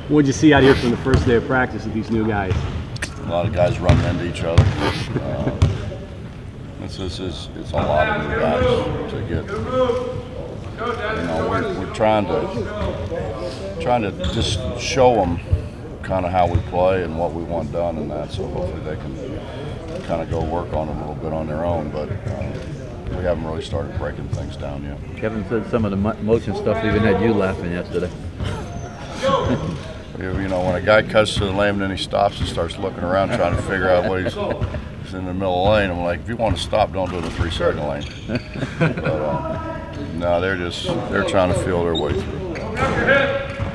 What'd you see out here from the first day of practice with these new guys? A lot of guys running into each other. It's a lot of new guys to get. You know, we're trying to just show them kind of how we play and what we want done and that. So hopefully they can kind of go work on it a little bit on their own. But we haven't really started breaking things down yet. Kevin said some of the motion stuff even had you laughing yesterday. You know, when a guy cuts to the lane and then he stops and starts looking around trying to figure out what he's in the middle of the lane, I'm like, if you want to stop, don't do the 3-second lane. But no, they're trying to feel their way through.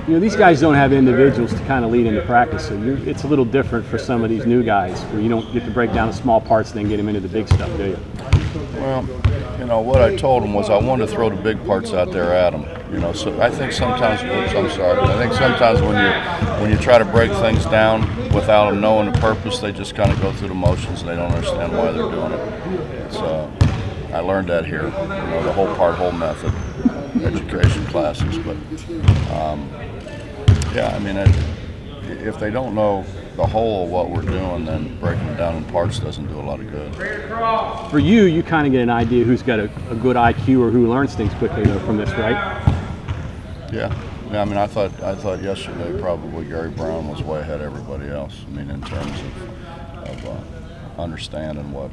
You know, these guys don't have individuals to kind of lead into practice, so it's a little different for some of these new guys where you don't get to break down the small parts and then get them into the big stuff, do you? Well, you know, what I told them was I wanted to throw the big parts out there at them. You know, so I think sometimes, I think sometimes when you try to break things down without them knowing the purpose, they just kind of go through the motions and they don't understand why they're doing it. So I learned that here, you know, the whole method, education classes. But yeah, I mean, if they don't know the whole of what we're doing, then breaking it down in parts doesn't do a lot of good. For you, you kind of get an idea who's got a good IQ or who learns things quickly, though, from this, right? Yeah. I mean, I thought yesterday probably Gary Brown was way ahead of everybody else. I mean, in terms of understanding what.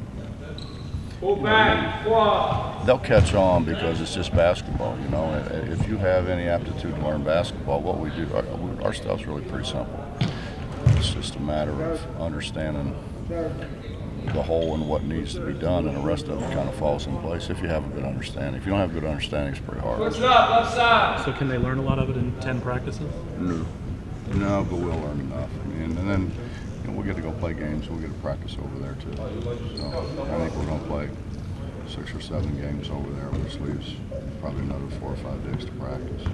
They'll catch on because it's just basketball, you know. If you have any aptitude to learn basketball, what we do, our stuff's really pretty simple. It's just a matter of understanding the whole and what needs to be done, and the rest of it kind of falls in place if you have a good understanding. If you don't have good understanding, it's pretty hard. So can they learn a lot of it in 10 practices? No, but we'll learn enough. I mean, and then we'll get to go play games. We'll get to practice over there too. So I think we're going to play 6 or 7 games over there, which leaves probably another 4 or 5 days to practice.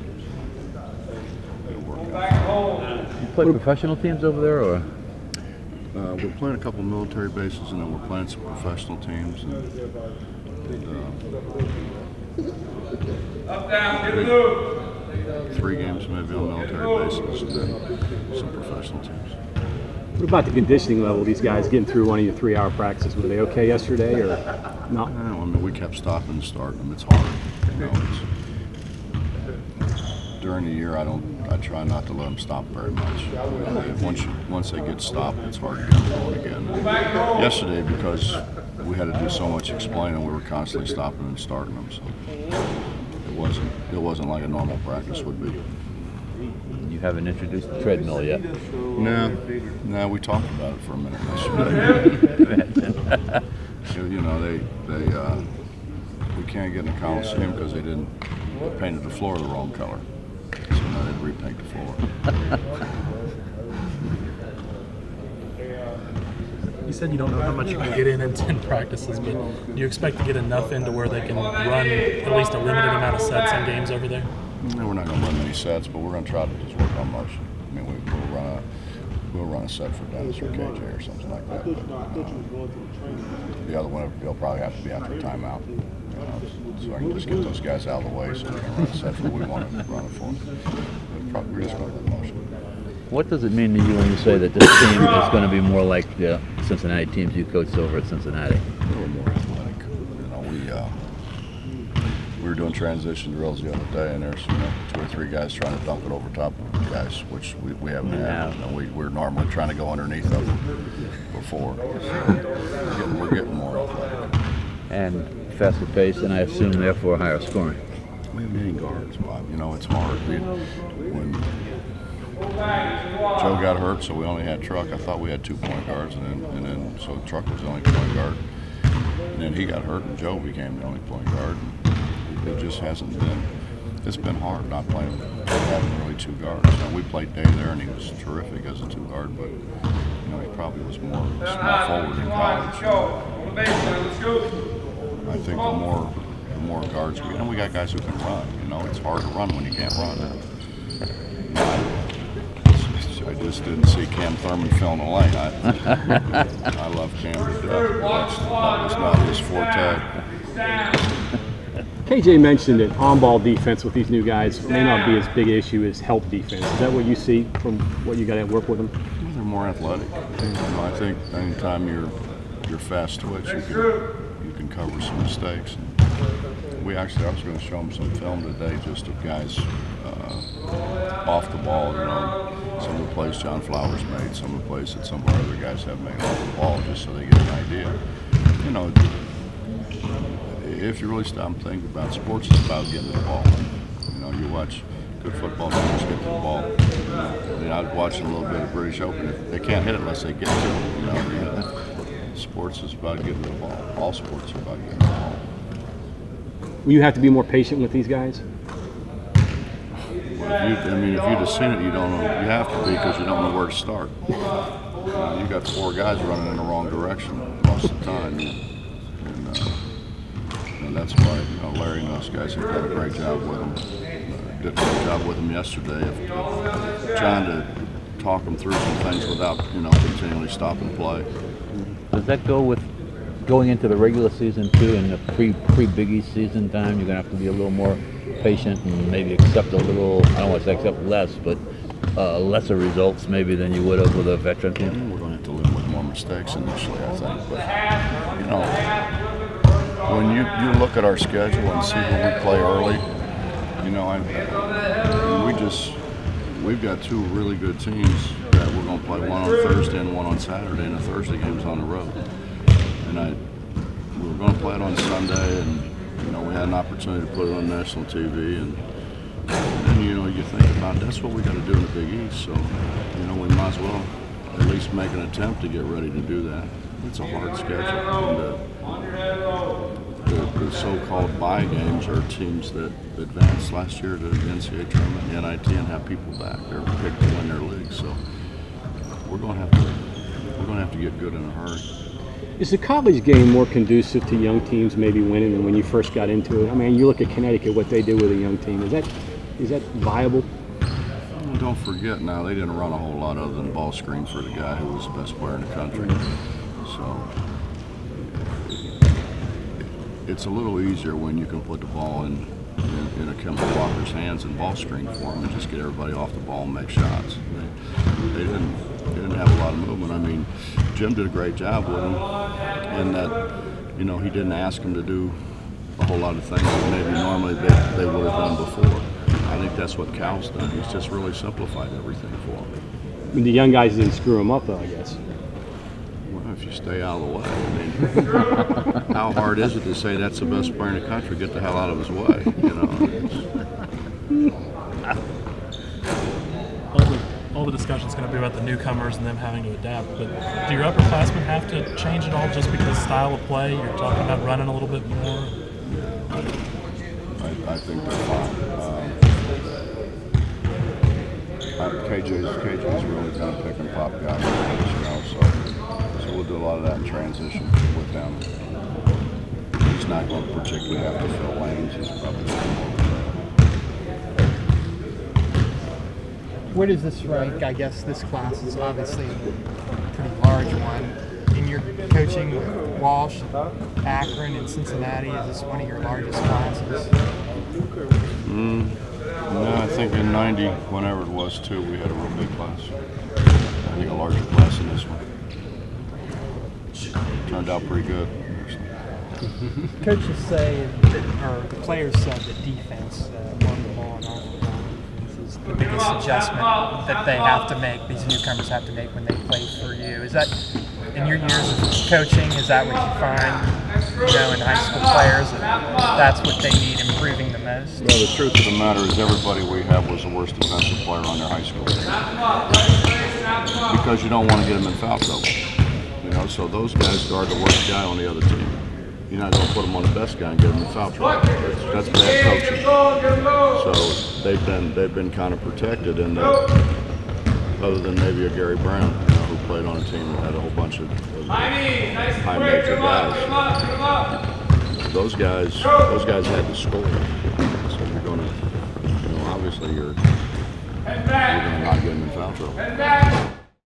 It'll work out. You play professional teams over there, or? We're playing a couple of military bases, and then we're playing some professional teams. And 3 games maybe on military bases, and then some professional teams. What about the conditioning level of these guys getting through one of your 3-hour practices? Were they okay yesterday or not? No, I mean, we kept stopping and starting them. It's hard. You know, during the year, I try not to let them stop very much. Once they get stopped, it's hard to get them going again. And yesterday, because we had to do so much explaining, we were constantly stopping and starting them. So it wasn't like a normal practice would be. You haven't introduced the treadmill yet? No, we talked about it for a minute yesterday. You know, we can't get in the Coliseum because they painted the floor the wrong color. So now they'd repaint the floor. You said you don't know how much you can get in 10 practices, but do you expect to get enough in to where they can run at least a limited amount of sets in games over there? No, we're not going to run many sets, but we're going to try to just work on motion. I mean, we'll run a set for Dennis or KJ or something like that. But, the other one will probably have to be after a timeout. So I can just get those guys out of the way so we can run a set for what we want to run it for. But we're just going to run motion. What does it mean to you when you say that this team is going to be more like the Cincinnati teams you coached over at Cincinnati? A little more athletic. You know, we were doing transition drills the other day, and there's 2 or 3 guys trying to dunk it over top of guys, which we haven't had. You know, we're normally trying to go underneath of them before. So we're getting more athletic. And faster pace, and I assume therefore higher scoring. We have many guards, Bob. You know, it's hard. When Joe got hurt, so we only had Truck. I thought we had 2 point guards, and then so Truck was the only point guard. And then he got hurt, and Joe became the only point guard. It just hasn't been. It's been hard not playing, having really 2 guards. Now, we played Day there, and he was terrific as a 2 guard, but you know he probably was more small forward in college. I think the more guards we get, and we got guys who can run. You know, it's hard to run when you can't run. I just didn't see Cam Thurman filling the lane. I love Cam to death. That was not his forte. KJ mentioned that on-ball defense with these new guys may not be as big an issue as help defense. Is that what you see from what you got to work with them? They're more athletic. I think anytime you're fast twitch, you can cover some mistakes. I was going to show them some film today just of guys off the ball. Some of the plays John Flowers made, some of the plays that some of our other guys have made off the ball, just so they get an idea. If you really stop and think about it, sports, is about getting the ball. You watch good football teams get to the ball. I was watching a little bit of British Open. They can't hit it unless they get to it. Sports is about getting the ball. All sports are about getting the ball. Will you have to be more patient with these guys? Well, if you'd have seen it, you don't know. You have to be, because you don't know where to start. You got 4 guys running in the wrong direction most of the time, and that's why Larry and those guys have done a great job with them. Did a great job with them yesterday of trying to talk them through some things without continually stopping play. Does that go with going into the regular season too, in the pre-Big East season time? You're going to have to be a little more patient and maybe accept a little, I don't want to say accept less, but lesser results maybe than you would have with a veteran team? We're going to have to live with more mistakes initially, I think. But, when you look at our schedule and see who we play early, we've got 2 really good teams that we're going to play, one on Thursday and one on Saturday, and the Thursday game's on the road. And we were going to play it on Sunday, and we had an opportunity to put it on national TV, and then you think about that's what we got to do in the Big East. So we might as well at least make an attempt to get ready to do that. It's a hard schedule. And the so-called bye games are teams that advanced last year to the NCAA tournament, the NIT, and have people back. They're picked to win their league. So we're going to have to get good in a hurry. Is the college game more conducive to young teams maybe winning than when you first got into it? I mean, you look at Connecticut, what they did with a young team. Is that viable? Well, don't forget now, they didn't run a whole lot other than ball screen for the guy who was the best player in the country. So it's a little easier when you can put the ball in a Kemba Walker's hands and ball screen for him and just get everybody off the ball and make shots. They didn't have a lot of movement. I mean, Jim did a great job with him, and that he didn't ask him to do a whole lot of things that maybe normally they would have done before. I think that's what Cal's done. He's just really simplified everything for him. I mean, the young guys didn't screw him up, though, I guess. Well, if you stay out of the way, I mean, how hard is it to say that's the best player in the country? Get the hell out of his way, All the discussion is going to be about the newcomers and them having to adapt, but do your upperclassmen have to change at all just because style of play? You're talking about running a little bit more. I think they're fine. KJ's really kind of pick and pop guy, so we'll do a lot of that in transition with him. He's not going to particularly have to fill lanes. He's probably Where does this rank? I guess this class is obviously a pretty large one. In your coaching with Walsh, Akron, and Cincinnati, is this one of your largest classes? No, I think in '90, whenever it was too, we had a real big class. I think a larger class than this one. Turned out pretty good. Coaches say, or the players said that defense, on the ball and off the ball, is the biggest adjustment that they have to make, these newcomers have to make when they play for you. Is that, in your years of coaching, is that what you find, in high school players, that that's what they need improving the most? Well, the truth of the matter is everybody we have was the worst defensive player on their high school team. Because you don't want to get them in foul trouble. So those guys guard the worst guy on the other team. You're not going to put them on the best guy and get them in foul trouble. That's bad coaching. So they've been kind of protected in that, other than maybe a Gary Brown, who played on a team that had a whole bunch of high major guys. Those guys had to score. So you're going to, obviously you're going to not get them in foul trouble.